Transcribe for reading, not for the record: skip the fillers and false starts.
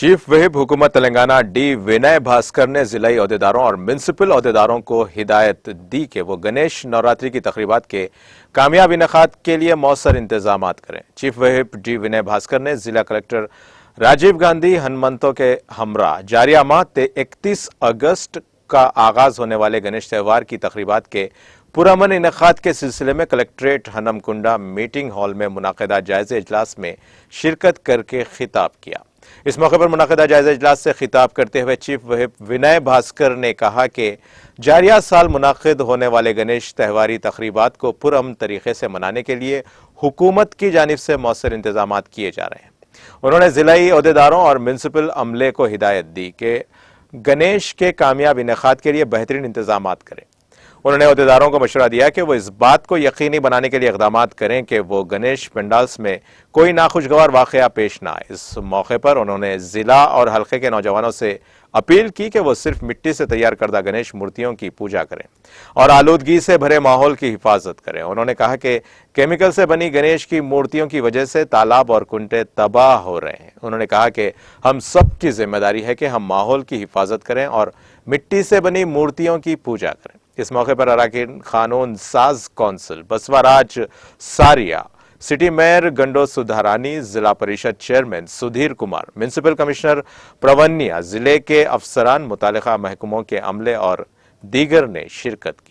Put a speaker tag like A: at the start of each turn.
A: Chief whip हुकूमत Telangana D विनय भास्कर ने जिलाई अहदेदारों और म्युनिसिपल अहदेदारों को हिदायत दी कि वो गणेश नवरात्रि की तकरीबात के कामयाब इनेकाद के लिए मौसर इंतजाम करें। चीफ व्हिप डी विनय भास्कर ने जिला कलेक्टर राजीव गांधी हनुमंतो के हमरा जारिया माह 31 अगस्त का आगाज होने वाले गणेश त्यौहार की तकरीबात के पुरअमन इनेकाद के सिलसिले में कलेक्ट्रेट हनमकुंडा मीटिंग हॉल में मुनाकिदा जायजे इजलास में शिरकत करके खिताब किया। इस मौके पर मुनाकिदा जायजा इजलास से खिताब करते हुए चीफ व्हिप विनय भास्कर ने कहा कि जारिया साल मुनाकिद होने वाले गणेश त्यौहारी तकरीबात को पुरअमन तरीके से मनाने के लिए हुकूमत की जानिब से मौसर इंतजाम किए जा रहे हैं। उन्होंने जिलाई अहदेदारों और म्युनिसिपल अमले को हिदायत दी कि गणेश के कामयाब इनेकाद के लिए बेहतरीन इंतजाम करें। उन्होंने अहदेदारों को मशवरा दिया कि वो इस बात को यकीनी बनाने के लिए इक़दाम करें कि वो गणेश पंडाल्स में कोई नाखुशगवार वाक़या पेश ना आए। इस मौके पर उन्होंने ज़िला और हल्के के नौजवानों से अपील की कि वो सिर्फ मिट्टी से तैयार करदा गणेश मूर्तियों की पूजा करें और आलूदगी से भरे माहौल की हिफाजत करें। उन्होंने कहा कि केमिकल से बनी गणेश की मूर्तियों की वजह से तालाब और कुंटे तबाह हो रहे हैं। उन्होंने कहा कि हम सब की जिम्मेदारी है कि हम माहौल की हिफाजत करें और मिट्टी से बनी मूर्तियों की पूजा करें। इस मौके पर अराकीन कानून साज कौंसिल बसवाराज सारिया, सिटी मेयर गंडो सुधारानी, जिला परिषद chairman Sudhir Kumar, municipal commissioner Pravanya, जिले के अफसरान, मुतालिका महकमों के अमले और दीगर ने शिरकत की।